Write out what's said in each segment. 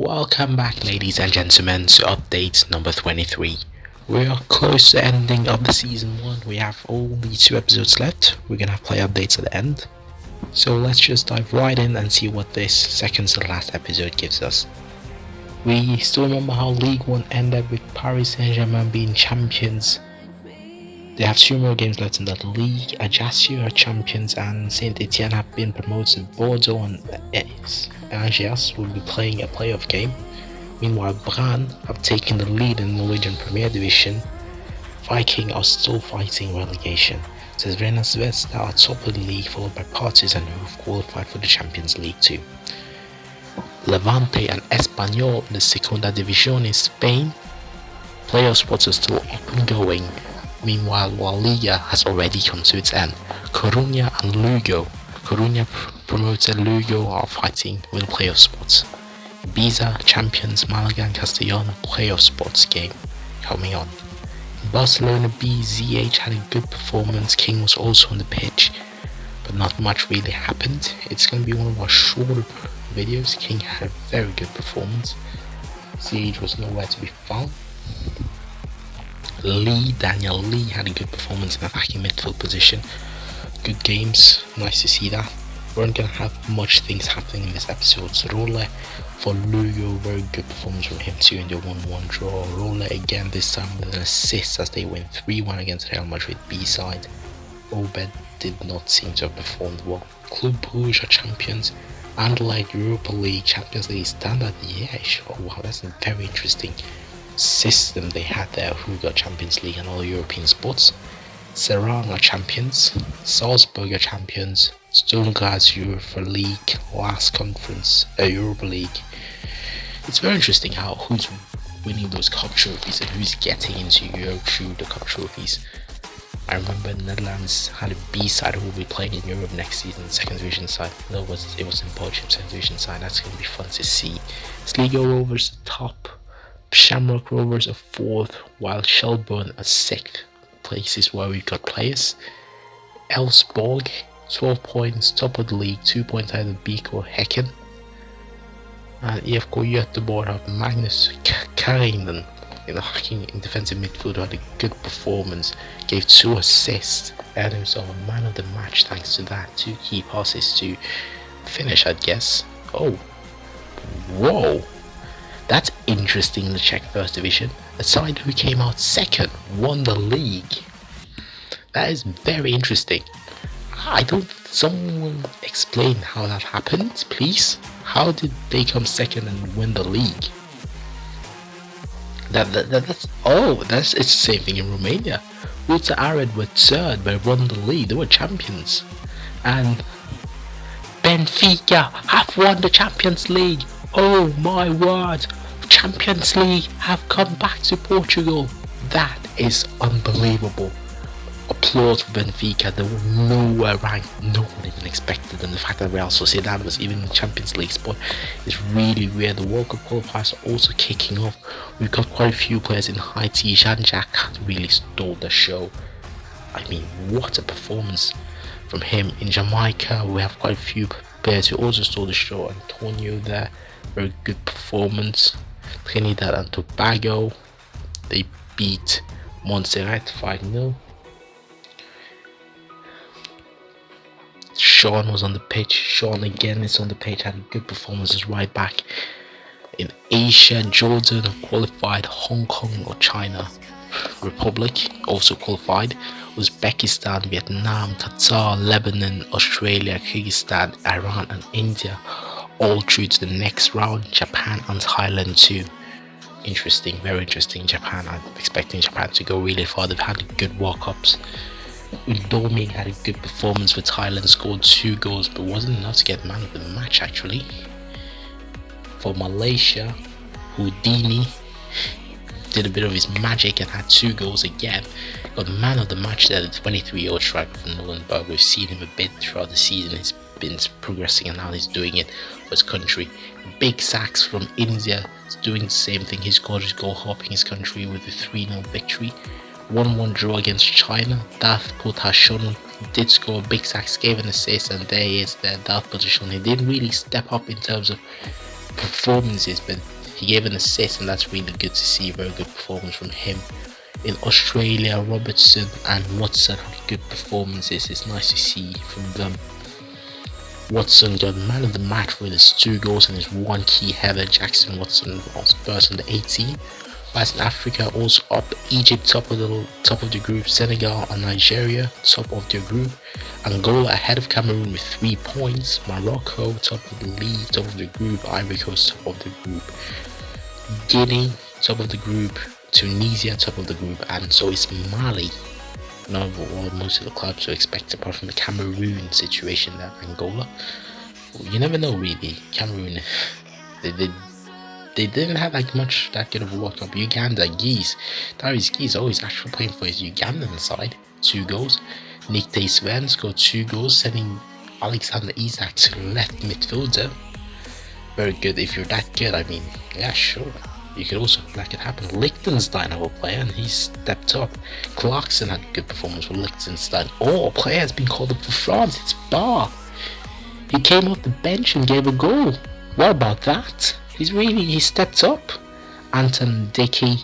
Welcome back, ladies and gentlemen, to update number 23. We are close to ending of the season 1. We have only 2 episodes left. We're gonna play updates at the end. So let's just dive right in and see what this second to last episode gives us. We still remember how League 1 ended with Paris Saint-Germain being champions. They have 2 more games left in that league. Ajaccio are champions and Saint Etienne have been promoted. Bordeaux and Angers will be playing a playoff game. Meanwhile, Brann have taken the lead in the Norwegian Premier Division. Viking are still fighting relegation. Cesena Zvezda are top of the league, followed by Partizan, who have qualified for the Champions League too. Levante and Espanyol in the Segunda División in Spain. Playoff spots are still up and going. Meanwhile, La Liga has already come to its end. Coruña and Lugo. Coruña promoted, Lugo are fighting with playoff spots. Ibiza champions, Malaga and Castellón playoff spots game coming on. Barcelona B, ZH had a good performance. King was also on the pitch, but not much really happened. It's going to be one of our shorter videos. King had a very good performance. ZH was nowhere to be found. Daniel Lee had a good performance in attacking midfield position. Good games, nice to see that. We aren't going to have much things happening in this episode. So Role for Lugo, very good performance from him too in the 1-1 draw. Role again this time with an assist as they win 3-1 against Real Madrid B side. Obed did not seem to have performed well. Club Brugge are champions. Anderlecht Europa League, Champions League, Standard Liège. Oh wow, that's a very interesting system they had there, who got Champions League and all European sports. Serang are champions, Salzburg are champions, Sturm Europa League, last conference, Europa League. It's very interesting how who's winning those cup trophies and who's getting into Europe through the cup trophies. I remember the Netherlands had a B side who will be playing in Europe next season, second division side. No, it was in Belgium, second division side. That's going to be fun to see. Sligo Rovers top. Shamrock Rovers are 4th, while Shelbourne are 6th. Places where we've got players. Elfsborg, 12 points, top of the league, 2 points out of BK or Häcken. And IFK Göteborg have Magnus Karinen in defensive midfield, who had a good performance, gave 2 assists, earned himself a man of the match thanks to that. 2 key passes to finish, I'd guess. Oh, whoa. That's interesting in the Czech first division. A side who came out second won the league. That is very interesting. Someone explain how that happened, please? How did they come second and win the league? That's it's the same thing in Romania. Ultra Arid were 3rd but won the league. They were champions. And Benfica have won the Champions League. Oh my word! Champions League have come back to Portugal. That is unbelievable. Applause for Benfica. They were nowhere ranked. No one even expected them. The fact that Real Sociedad was even in the Champions League spot is really weird. The World Cup qualifiers are also kicking off. We've got quite a few players in Haiti. Jean-Jacques really stole the show. I mean, what a performance from him. In Jamaica, we have quite a few players who also stole the show. Antonio there, very good performance. Trinidad and Tobago, they beat Montserrat 5-0. Sean was on the pitch. Sean again is on the pitch, had a good performance as right back. In Asia, Jordan qualified. Hong Kong or China Republic also qualified. Uzbekistan, Vietnam, Qatar, Lebanon, Australia, Kyrgyzstan, Iran and India all through to the next round. Japan and Thailand too. Interesting, very interesting. Japan, I'm expecting Japan to go really far. They've had good walk-ups. Udomi had a good performance for Thailand, scored 2 goals but wasn't enough to get man of the match actually. For Malaysia, Houdini did a bit of his magic and had 2 goals again. Got man of the match there, the 23-year-old striker from Nuremberg. We've seen him a bit throughout the season. He's been progressing and now he's doing it for his country. Big Sacks from India is doing the same thing. He scored his goal helping his country with a 3-0 victory. 1-1 draw against China. Darth Potashon did score. Big Sacks gave an assist and there he is there. Darth Potashon, he didn't really step up in terms of performances, but he gave an assist, and that's really good to see. Very good performance from him. In Australia, Robertson and Watson had good performances. It's nice to see from them. Watson got man of the match with his 2 goals and his 1 key header. Jackson Watson was first on the 18. West Africa also up. Egypt top of the group. Senegal and Nigeria top of their group. Angola ahead of Cameroon with 3 points. Morocco top of the league, top of the group. Ivory Coast top of the group. Guinea top of the group. Tunisia top of the group, and so is Mali. Not what most of the clubs to expect, apart from the Cameroon situation there. Angola, you never know really. Cameroon, they didn't have like much that good of a World Cup. Uganda, Darius Geese always actually playing for his Ugandan side. 2 goals. Nick Day Sven scored 2 goals, sending Alexander Isak to left midfielder. Very good. If you're that good, I mean, yeah, sure. You could also make it happen. Liechtenstein have a player and he stepped up. Clarkson had a good performance for Liechtenstein. Oh, a player has been called up for France. It's Bar. He came off the bench and gave a goal. What about that? He stepped up. Anton Dickey,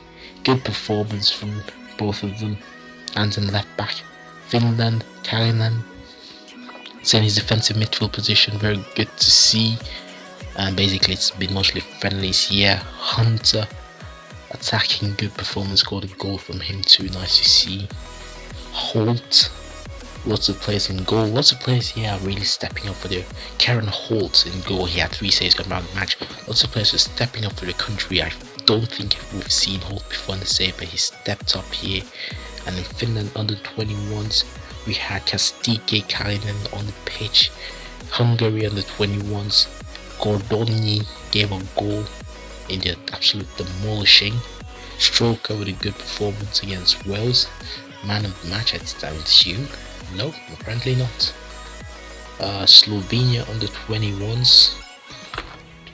good performance from both of them. Anton left back. Finland, Karinen, in his defensive midfield position. Very good to see. And basically it's been mostly friendlies here. Hunter attacking, good performance, scored a goal from him too, nice to see. Holt, lots of players in goal, lots of players here are really stepping up for their. Karen Holt in goal, he had 3 saves, got around the match. Lots of players are stepping up for the country. I don't think we've seen Holt before in the save, but he stepped up here. And in Finland under 21s we had Kastike Karinen on the pitch. Hungary under 21s, Gordoni gave a goal in the absolute demolishing. Stroker with a good performance against Wales. Man of the match, I would assume. No, apparently not. Slovenia under 21s.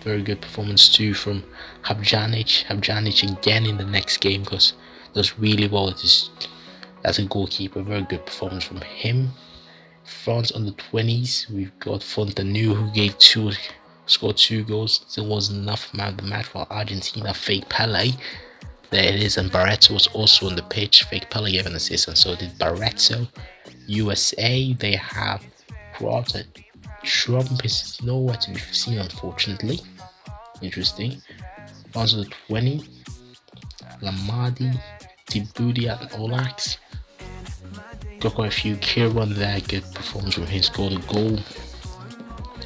Very good performance too from Habjanic. Habjanic again in the next game because does really well as a goalkeeper. Very good performance from him. France under 20s, we've got Fontanu who scored 2 goals. Still wasn't enough. Man of the match for Argentina, Fake Pele. There it is, and Barreto was also on the pitch. Fake Pele gave an assist, and so did Barreto. USA, they have Croata. Trump is nowhere to be seen, unfortunately. Interesting. France under 20, Lamadi, Tibudia, and Olax. Got quite a few. Kirwan there, good performance from him, scored a goal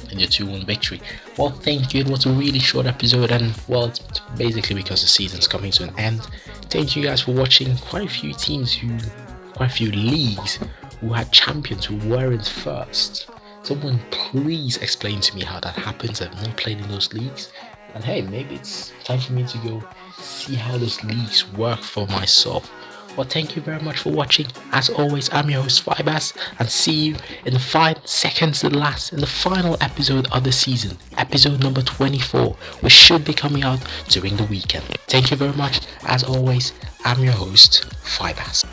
in the 2-1 victory. Well, thank you. It was a really short episode, and well, it's basically because the season's coming to an end. Thank you guys for watching. Quite a few leagues who had champions who weren't first. Someone please explain to me how that happens. I've not played in those leagues, and hey, maybe it's time for me to go see how those leagues work for myself. Well, thank you very much for watching. As always, I'm your host Fibas, and see you in the 5 seconds to last in the final episode of the season, episode number 24, which should be coming out during the weekend. Thank you very much. As always, I'm your host Fibas.